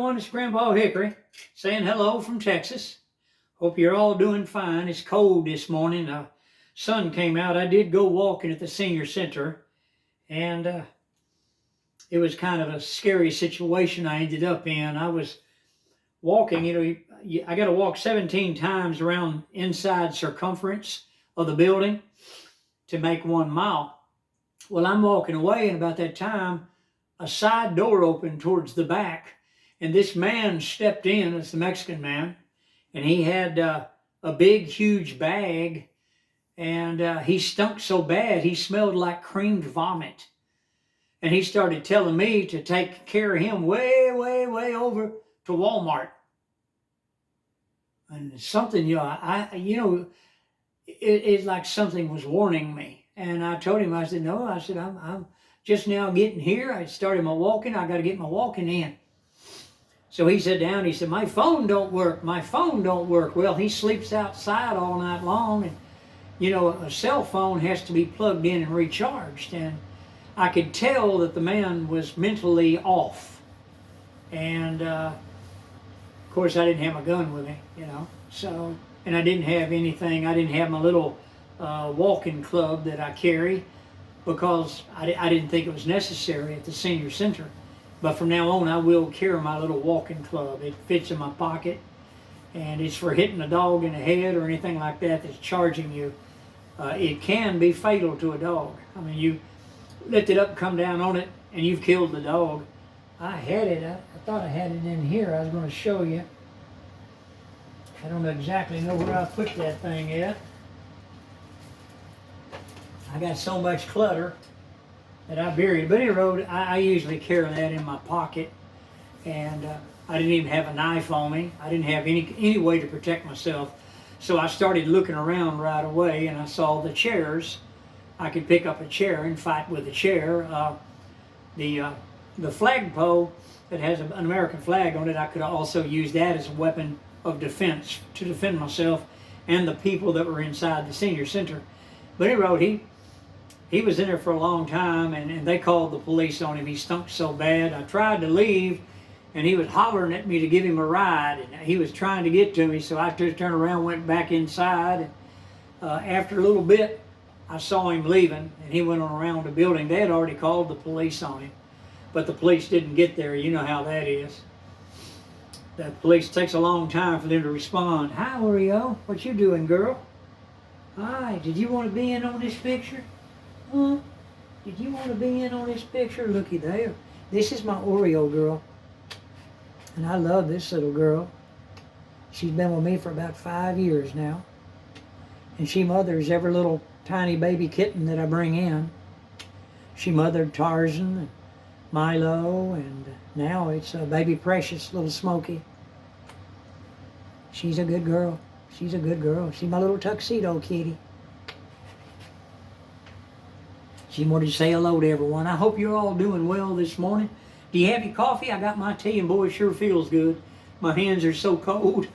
everyone, it's Grandpa Hickory saying hello from Texas. Hope you're all doing fine. It's cold this morning. Sun came out. I did go walking at the senior center, and it was kind of a scary situation I ended up in. I was walking, I got to walk 17 times around inside circumference of the building to make 1 mile. Well, I'm walking away, and about that time, a side door opened towards the back, and this man stepped in. It's a Mexican man, and he had a big, huge bag, and he stunk so bad he smelled like creamed vomit. And he started telling me to take care of him way, way, way over to Walmart. And something, it's like something was warning me. And I told him, I said, no, I'm just now getting here. I started my walking. I got to get my walking in. So he sat down. He said, my phone don't work. My phone don't work. Well, he sleeps outside all night long. And, a cell phone has to be plugged in and recharged. And I could tell that the man was mentally off. And, of course, I didn't have my gun with me, So, and I didn't have anything. I didn't have my little walking club that I carry, because I didn't think it was necessary at the senior center. But from now on, I will carry my little walking club. It fits in my pocket, and it's for hitting a dog in the head or anything like that that's charging you. It can be fatal to a dog. I mean, you lift it up, come down on it, and you've killed the dog. I had it. I thought I had it in here. I was going to show you. I don't exactly know where I put that thing at. I got so much clutter that I buried. But anyway, I usually carry that in my pocket. And I didn't even have a knife on me. I didn't have any way to protect myself. So I started looking around right away, and I saw the chairs. I could pick up a chair and fight with a chair. The flagpole that has an American flag on it, I could also use that as a weapon of defense to defend myself and the people that were inside the senior center. But anyway, he was in there for a long time, and they called the police on him. He stunk so bad. I tried to leave, and he was hollering at me to give him a ride, and he was trying to get to me, so I just turned around, went back inside, and after a little bit, I saw him leaving, and he went on around the building. They had already called the police on him, but the police didn't get there. You know how that is. The police takes a long time for them to respond. Hi, Oreo. What you doing, girl? Hi, did you want to be in on this picture? Huh? Did you want to be in on this picture? Looky there. This is my Oreo girl. And I love this little girl. She's been with me for about 5 years now. And she mothers every little tiny baby kitten that I bring in. She mothered Tarzan and Milo, and now it's a baby Precious, little Smokey. She's a good girl. She's a good girl. She's my little tuxedo kitty. She wanted to say hello to everyone. I hope you're all doing well this morning. Do you have your coffee? I got my tea, and boy, it sure feels good. My hands are so cold.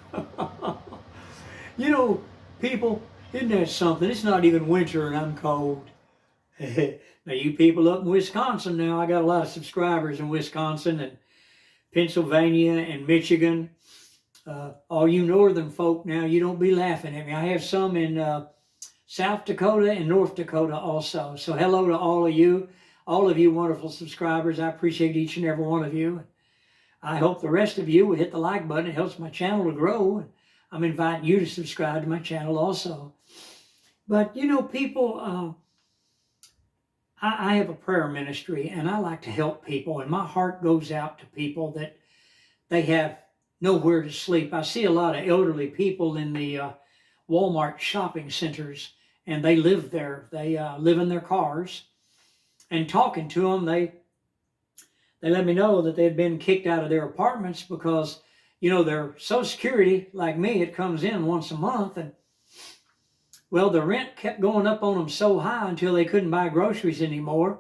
People, isn't that something? It's not even winter and I'm cold. Now, you people up in Wisconsin now, I got a lot of subscribers in Wisconsin and Pennsylvania and Michigan. All you northern folk now, you don't be laughing at me. I have some in South Dakota and North Dakota also. So hello to all of you wonderful subscribers. I appreciate each and every one of you. I hope the rest of you will hit the like button. It helps my channel to grow. I'm inviting you to subscribe to my channel also. But, people, I have a prayer ministry, and I like to help people, and my heart goes out to people that they have nowhere to sleep. I see a lot of elderly people in the Walmart shopping centers, and they live there. They live in their cars. And talking to them, they let me know that they'd been kicked out of their apartments because, their Social Security, like me, it comes in once a month, and well, the rent kept going up on them so high until they couldn't buy groceries anymore.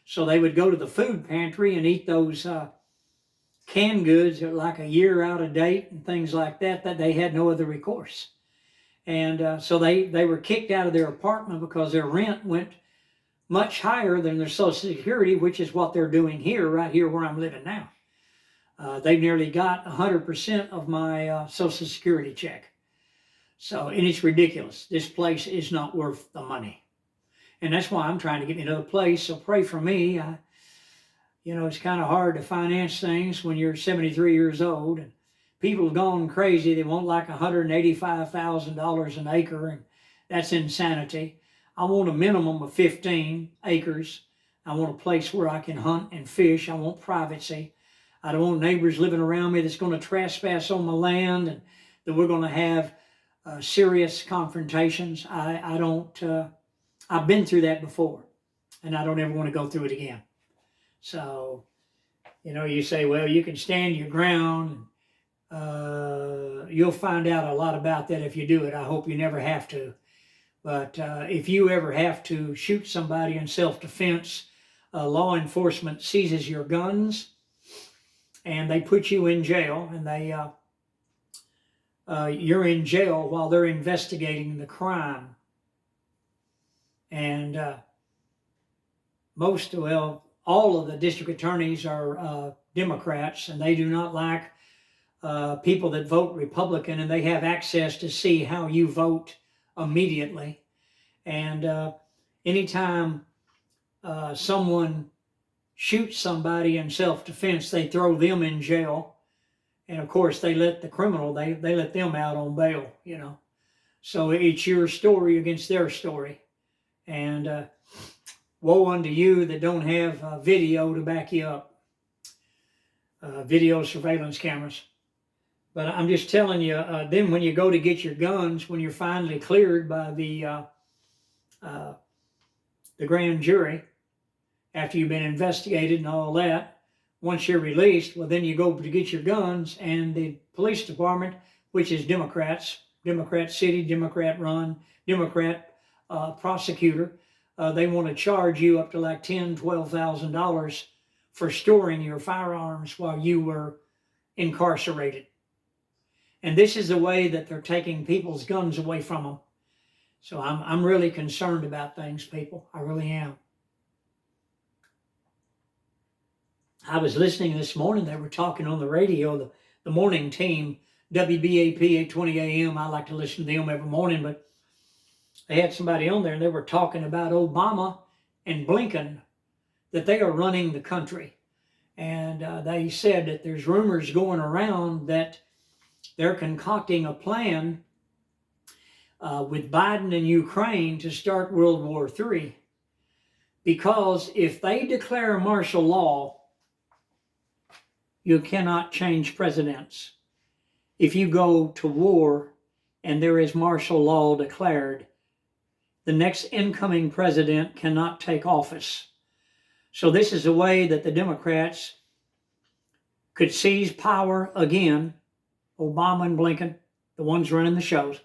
So they would go to the food pantry and eat those canned goods that were like a year out of date and things like that they had no other recourse. And so they were kicked out of their apartment because their rent went much higher than their Social Security, which is what they're doing here, right here where I'm living now. They've nearly got 100% of my Social Security check. So, and it's ridiculous. This place is not worth the money. And that's why I'm trying to get another place. So pray for me. It's kind of hard to finance things when you're 73 years old. And people have gone crazy. They want like $185,000 an acre. And that's insanity. I want a minimum of 15 acres. I want a place where I can hunt and fish. I want privacy. I don't want neighbors living around me that's going to trespass on my land and that we're going to have serious confrontations. I've been through that before, and I don't ever want to go through it again. So, you say, well, you can stand your ground. You'll find out a lot about that if you do it. I hope you never have to. But if you ever have to shoot somebody in self-defense, law enforcement seizes your guns, and they put you in jail, and you're in jail while they're investigating the crime. And all of the district attorneys are Democrats, and they do not like people that vote Republican, and they have access to see how you vote immediately. And anytime someone shoots somebody in self-defense, they throw them in jail. And of course, they let the criminal, they let them out on bail, So it's your story against their story. And woe unto you that don't have video to back you up. Video surveillance cameras. But I'm just telling you, then when you go to get your guns, when you're finally cleared by the grand jury, after you've been investigated and all that, once you're released, well, then you go to get your guns, and the police department, which is Democrat city, Democrat run, Democrat prosecutor, they want to charge you up to like $10,000, $12,000 for storing your firearms while you were incarcerated. And this is the way that they're taking people's guns away from them. So I'm really concerned about things, people. I really am. I was listening this morning. They were talking on the radio, the morning team, WBAP 820 AM. I like to listen to them every morning, but they had somebody on there, and they were talking about Obama and Blinken, that they are running the country. And they said that there's rumors going around that they're concocting a plan with Biden and Ukraine to start World War III. Because if they declare martial law, you cannot change presidents. If you go to war and there is martial law declared, the next incoming president cannot take office. So this is a way that the Democrats could seize power again, Obama and Blinken, the ones running the shows,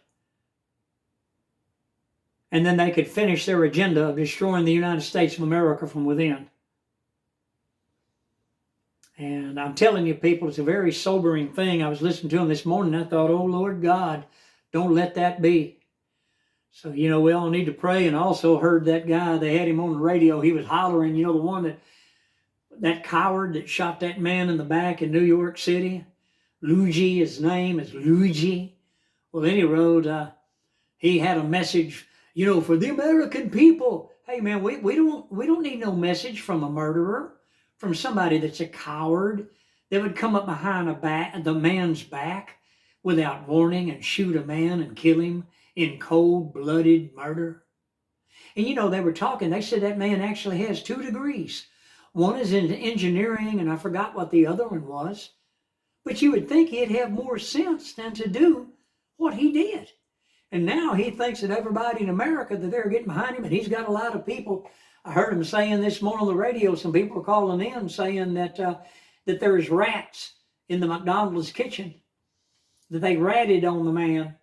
and then they could finish their agenda of destroying the United States of America from within. And I'm telling you, people, it's a very sobering thing. I was listening to them this morning, and I thought, oh, Lord God, don't let that be. So, we all need to pray. And I also heard that guy, they had him on the radio, he was hollering, the one that coward that shot that man in the back in New York City. Luigi, his name is Luigi. Well, anyway, he had a message, for the American people. Hey, man, we don't need no message from a murderer, from somebody that's a coward that would come up behind the man's back without warning and shoot a man and kill him in cold-blooded murder. And they were talking, they said that man actually has 2 degrees. One is in engineering, and I forgot what the other one was. But you would think he'd have more sense than to do what he did. And now he thinks that everybody in America, that they're getting behind him, and he's got a lot of people. I heard him saying this morning on the radio, some people were calling in saying that there's rats in the McDonald's kitchen, that they ratted on the man.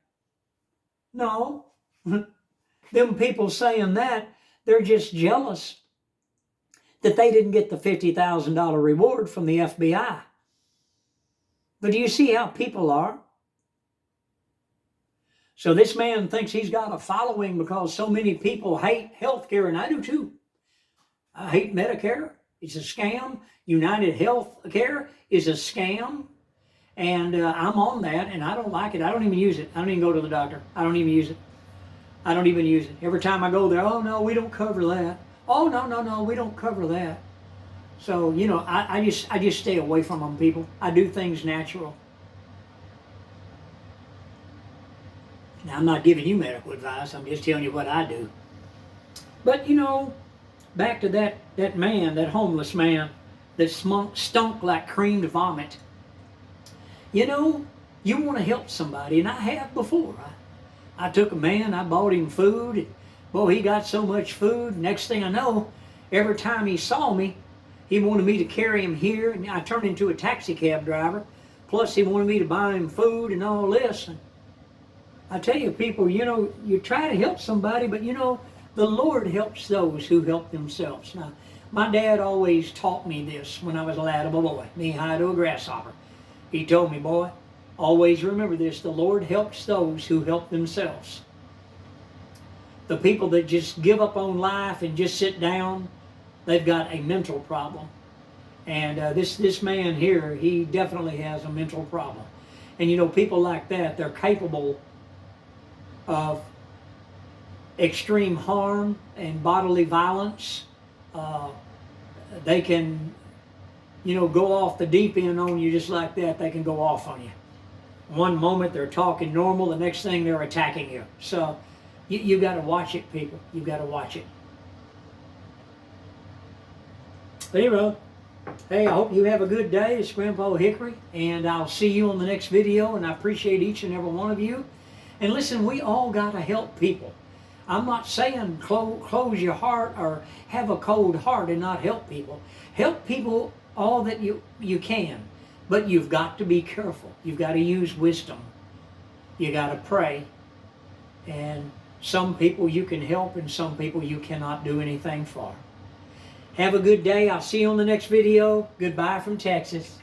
No, them people saying that, they're just jealous that they didn't get the $50,000 reward from the FBI. But do you see how people are? So this man thinks he's got a following because so many people hate health care, and I do too. I hate Medicare. It's a scam. United Health Care is a scam. And I'm on that, and I don't like it. I don't even use it. I don't even go to the doctor. I don't even use it. I don't even use it. Every time I go there, oh, no, we don't cover that. Oh, no, no, no, we don't cover that. So, you know, I just stay away from them, people. I do things natural. Now, I'm not giving you medical advice. I'm just telling you what I do. But, you know, back to that man, that homeless man that stunk like creamed vomit. You know, you want to help somebody, and I have before. I took a man, I bought him food. Boy, he got so much food. Next thing I know, every time he saw me, he wanted me to carry him here, and I turned into a taxi cab driver. Plus, he wanted me to buy him food and all this. And I tell you, people, you know, you try to help somebody, but you know, the Lord helps those who help themselves. Now, my dad always taught me this when I was a lad of a boy, knee high to a grasshopper. He told me, boy, always remember this, the Lord helps those who help themselves. The people that just give up on life and just sit down, they've got a mental problem. And this man here, he definitely has a mental problem. And you know, people like that, they're capable of extreme harm and bodily violence. They can, you know, go off the deep end on you just like that. They can go off on you. One moment they're talking normal, the next thing they're attacking you. So you got to watch it, people. You got to watch it. But anyway, hey, I hope you have a good day. It's Grandpa Hickory, and I'll see you on the next video, and I appreciate each and every one of you. And listen, we all got to help people. I'm not saying close your heart or have a cold heart and not help people. Help people all that you can, but you've got to be careful. You've got to use wisdom. You got to pray. And some people you can help, and some people you cannot do anything for. Have a good day. I'll see you on the next video. Goodbye from Texas.